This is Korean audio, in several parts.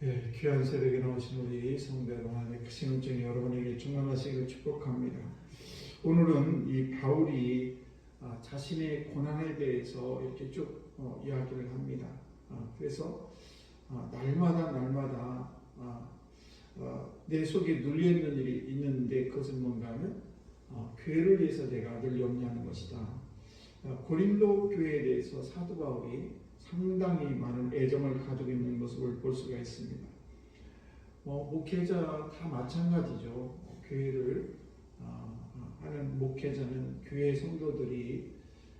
네, 귀한 새벽에 나오신 우리 성도 여러분, 하나님의 크신 은총이 여러분에게 충만하시기를 축복합니다. 오늘은 이 바울이 자신의 고난에 대해서 이렇게 쭉 이야기를 합니다. 그래서 날마다 내 속에 눌려있는 일이 있는데 그것은 뭔가 하면 교회를 위해서 내가 늘 염려하는 것이다. 고린도 교회에 대해서 사도 바울이 상당히 많은 애정을 가지고 있는 모습을 볼 수가 있습니다. 목회자 다 마찬가지죠. 교회를 하는 목회자는 교회 성도들이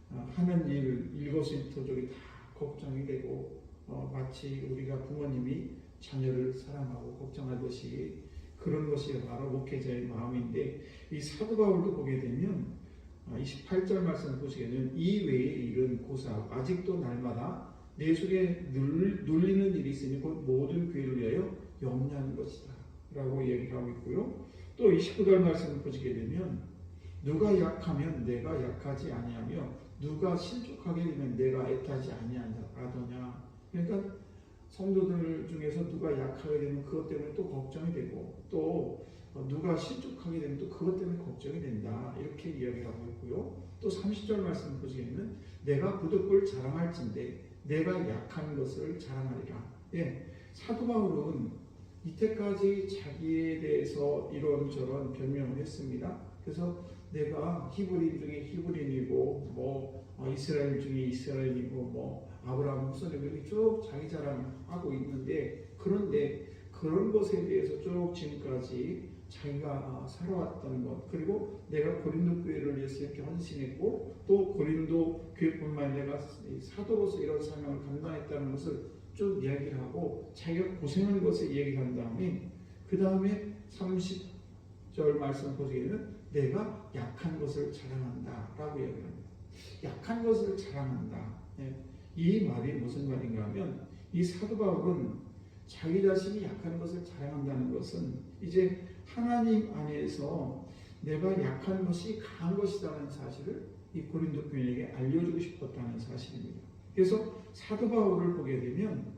하는 일 일거수일투족이 다 걱정이 되고 마치 우리가 부모님이 자녀를 사랑하고 걱정하듯이 그런 것이 바로 목회자의 마음인데, 이 사도 바울도 보게 되면 28절 말씀을 보시게 되면 이 외의 일은 고사 아직도 날마다 내 속에 눌리는 일이 있으니 곧 모든 교회를 위하여 염려하는 것이다 라고 얘기를 하고 있고요. 또 29절 말씀을 보시게 되면 누가 약하면 내가 약하지 아니하며 누가 신족하게 되면 내가 애타지 아니하더냐. 그러니까 성도들 중에서 누가 약하게 되면 그것 때문에 또 걱정이 되고, 또 누가 신족하게 되면 또 그것 때문에 걱정이 된다, 이렇게 이야기를 하고 있고요. 또 30절 말씀을 보시게 되면 내가 부득불 자랑할진대 내가 약한 것을 자랑하리라. 사도 바울은 이때까지 자기에 대해서 이런저런 변명을 했습니다. 그래서 내가 히브리인 중에 히브리인이고 이스라엘 중에 이스라엘이고 아브라함 후손이고 이렇게 쭉 자기 자랑하고 있는데, 그런데 그런 것에 대해서 쭉 지금까지 자기가 살아왔던 것, 그리고 내가 고린도 교회를 위해서 이렇게 헌신했고 또 고린도 교회뿐만 아니라 내가 사도로서 이런 사명을 감당했다는 것을 쭉 이야기를 하고 자기가 고생한 것을 얘기를 한 다음에, 그 다음에 30절 말씀 보시기에는 내가 약한 것을 자랑한다 라고 이야기를 합니다. 약한 것을 자랑한다. 이 말이 무슨 말인가 하면, 이 사도 바울은 자기 자신이 약한 것을 자랑한다는 것은 이제 하나님 안에서 내가 약한 것이 강한 것이라는 사실을 이 고린도 교인에게 알려주고 싶었다는 사실입니다. 그래서 사도 바울을 보게 되면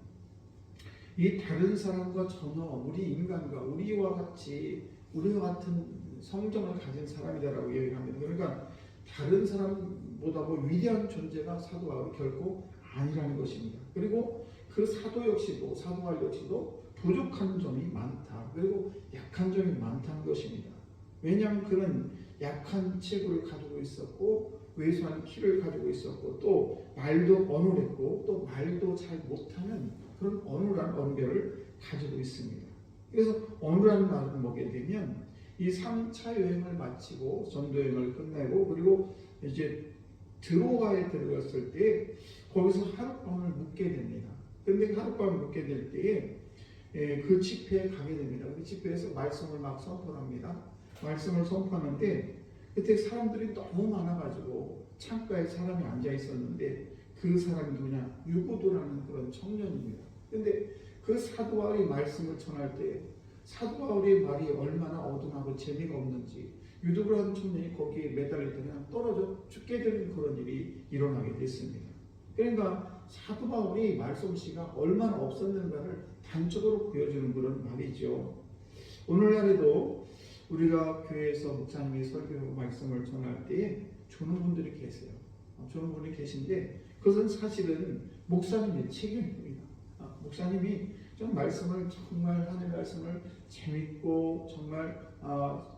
이 다른 사람과 전혀 우리 인간과 우리와 같은 성정을 가진 사람이다라고 얘기합니다. 그러니까 다른 사람보다 위대한 존재가 사도 바울이 결코 아니라는 것입니다. 그리고 그 사도 바울 역시도 부족한 점이 많다. 그리고 약한 점이 많다는 것입니다. 왜냐하면 그는 약한 체구를 가지고 있었고 왜소한 키를 가지고 있었고 또 말도 어눌했고 또 말도 잘 못하는 그런 어눌한 언변을 가지고 있습니다. 그래서 어눌한 말을 먹게 되면 이 3차 여행을 마치고 전도 여행을 끝내고 그리고 이제 드로아에 들어갔을 때 거기서 하룻밤을 묵게 됩니다. 그런데 하룻밤을 묵게 될 때에 그 집회에 가게 됩니다. 그 집회에서 말씀을 막 선포합니다. 말씀을 선포하는데 그때 사람들이 너무 많아가지고 창가에 사람이 앉아 있었는데 그 사람이 누구냐? 유고도라는 그런 청년입니다. 근데 그 사도 바울이 말씀을 전할 때 사도 바울의 말이 얼마나 어둔하고 재미가 없는지 유도라는 청년이 거기에 매달려 그냥 떨어져 죽게 되는 그런 일이 일어나게 됐습니다. 그러니까 사도 바울이 말솜씨가 얼마나 없었는가를 단적으로 보여주는 그런 말이죠. 오늘날에도 우리가 교회에서 목사님이 설교하고 말씀을 전할 때에 주는 분들이 계세요. 주는 분이 계신데 그것은 사실은 목사님의 책임입니다. 목사님이 좀 말씀을 정말 하는 말씀을 재밌고 정말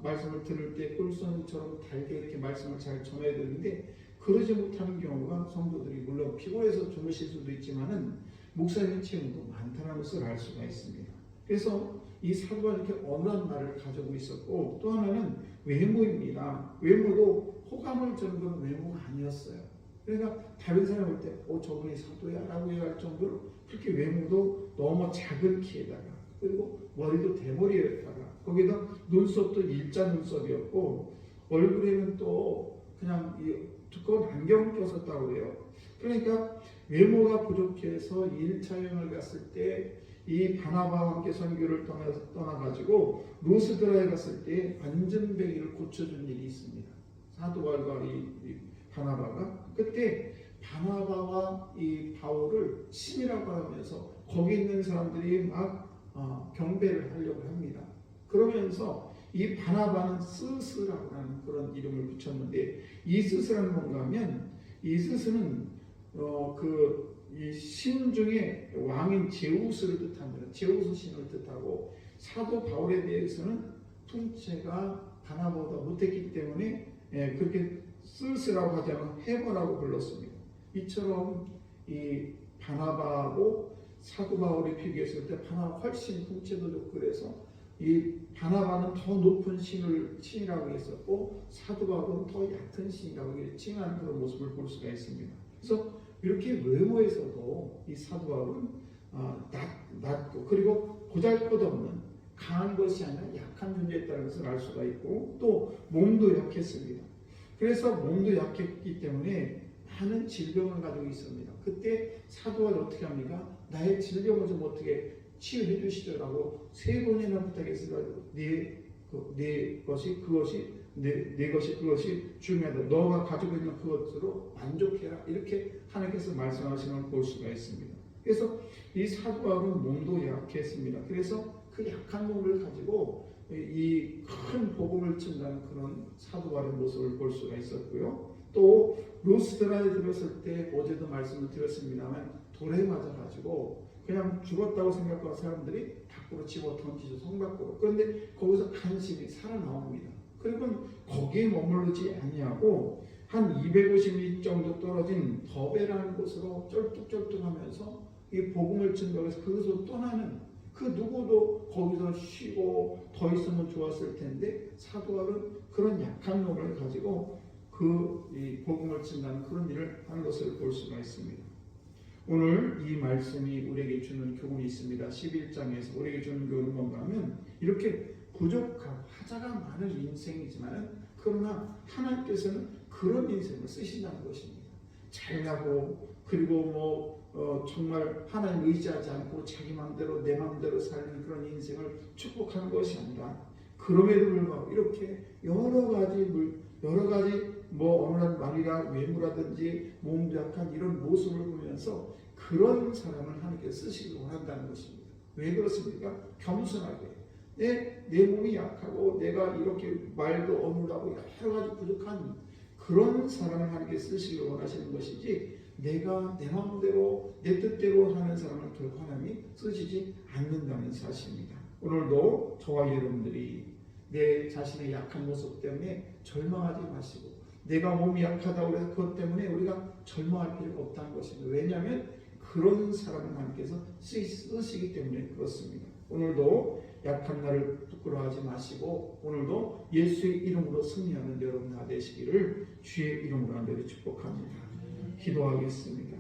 말씀을 들을 때 꿀송이처럼 달게 이렇게 말씀을 잘 전해야 되는데 그러지 못하는 경우가 성도들이 물론 피곤해서 주무실 수도 있지만은 목사님의 책임도 많다는 것을 알 수가 있습니다. 그래서 이 사도가 이렇게 어눌한 말을 가지고 있었고 또 하나는 외모입니다. 외모도 호감을 주는 건 외모가 아니었어요. 그러니까 다른 사람이 볼 때 저분이 사도야 라고 얘기할 정도로 그렇게 외모도 너무 작은 키에다가 그리고 머리도 대머리에다가 거기다 눈썹도 일자 눈썹이었고 얼굴에는 또 그냥 두꺼운 안경을 꼈었다고 해요. 그러니까 외모가 부족해서 1차 여행을 갔을 때 이 바나바와 함께 선교를 떠나가지고 루스드라에 갔을 때 안전뱅이를 고쳐준 일이 있습니다. 사도 바울과 이 바나바가 그때 바나바와 이 바울을 신이라고 하면서 거기 있는 사람들이 막 경배를 하려고 합니다. 그러면서 이 바나바는 스스라고 하는 그런 이름을 붙였는데, 이 스스라는 뭔가 하면, 이 스스는 이 신 중에 왕인 제우스를 뜻합니다. 제우스 신을 뜻하고, 사도 바울에 대해서는 통치가 바나바보다 못했기 때문에 그렇게 스스라고 하지 않고 헤버라고 불렀습니다. 이처럼 이 바나바하고 사도 바울이 비교했을 때 바나바가 훨씬 통치도 좋고, 그래서 이 바나바는 더 높은 신이라고 했었고, 사도 바울은 더 얕은 신이라고 칭하는 그런 모습을 볼 수가 있습니다. 그래서 이렇게 외모에서도 이 사도 바울은 낮고, 그리고 보잘것없는 강한 것이 아니라 약한 존재였다는 것을 알 수가 있고, 또 몸도 약했습니다. 그래서 몸도 약했기 때문에 많은 질병을 가지고 있습니다. 그때 사도 바울이 어떻게 합니까? 나의 질병을 좀 어떻게 치유해 주시더라고 3번이나 부탁했어요. 내 것이 그것이 중요하다. 너가 가지고 있는 그것으로 만족해라. 이렇게 하나님께서 말씀하시는 걸 볼 수가 있습니다. 그래서 이 사도 바울은 몸도 약했습니다. 그래서 그 약한 몸을 가지고 이 큰 복음을 전하는 그런 사도 바울의 모습을 볼 수가 있었고요. 또 루스드라에 들었을 때 어제도 말씀을 드렸습니다만, 돌에 맞아가지고 그냥 죽었다고 생각하는 사람들이 밖으로 집어 던지죠, 성 밖으로. 그런데 거기서 간신히 살아나옵니다. 그리고 거기에 머무르지 아니하고 한 250m 정도 떨어진 더베라는 곳으로 쩔뚝쩔뚝하면서 이 복음을 전하면서 그것으로 떠나는, 그 누구도 거기서 쉬고 더 있으면 좋았을 텐데, 사도 바울은 그런 약한 몸을 가지고 이 복음을 전하는 그런 일을 하는 것을 볼 수가 있습니다. 오늘 이 말씀이 우리에게 주는 교훈이 있습니다. 11장에서 우리에게 주는 교훈은 뭔가 하면, 이렇게 부족하고 하자가 많은 인생이지만, 그러나 하나님께서는 그런 인생을 쓰신다는 것입니다. 잘나고, 그리고 정말 하나님 의지하지 않고 자기 마음대로 내 마음대로 사는 그런 인생을 축복하는 것이 아니라, 그럼에도 불구하고 이렇게 여러 가지 어느 말이라 외모라든지 몸도 약한 이런 모습을 보면서 그런 사람을 하나님께서 쓰시기 원한다는 것입니다. 왜 그렇습니까? 겸손하게 내 몸이 약하고 내가 이렇게 말도 어눌하고 여러 가지 부족한 그런 사람을 하나님께서 쓰시기 원하시는 것이지, 내가 내 마음대로 내 뜻대로 하는 사람을 결코 하나님이 쓰시지 않는다는 사실입니다. 오늘도 저와 여러분들이 내 자신의 약한 모습 때문에 절망하지 마시고, 내가 몸이 약하다고 해서 그것 때문에 우리가 절망할 필요가 없다는 것입니다. 왜냐하면 그런 사람을 하나님께서 쓰시기 때문에 그렇습니다. 오늘도 약한 나를 부끄러워하지 마시고, 오늘도 예수의 이름으로 승리하는 여러분 다 되시기를 주의 이름으로 간절히 축복합니다. 기도하겠습니다.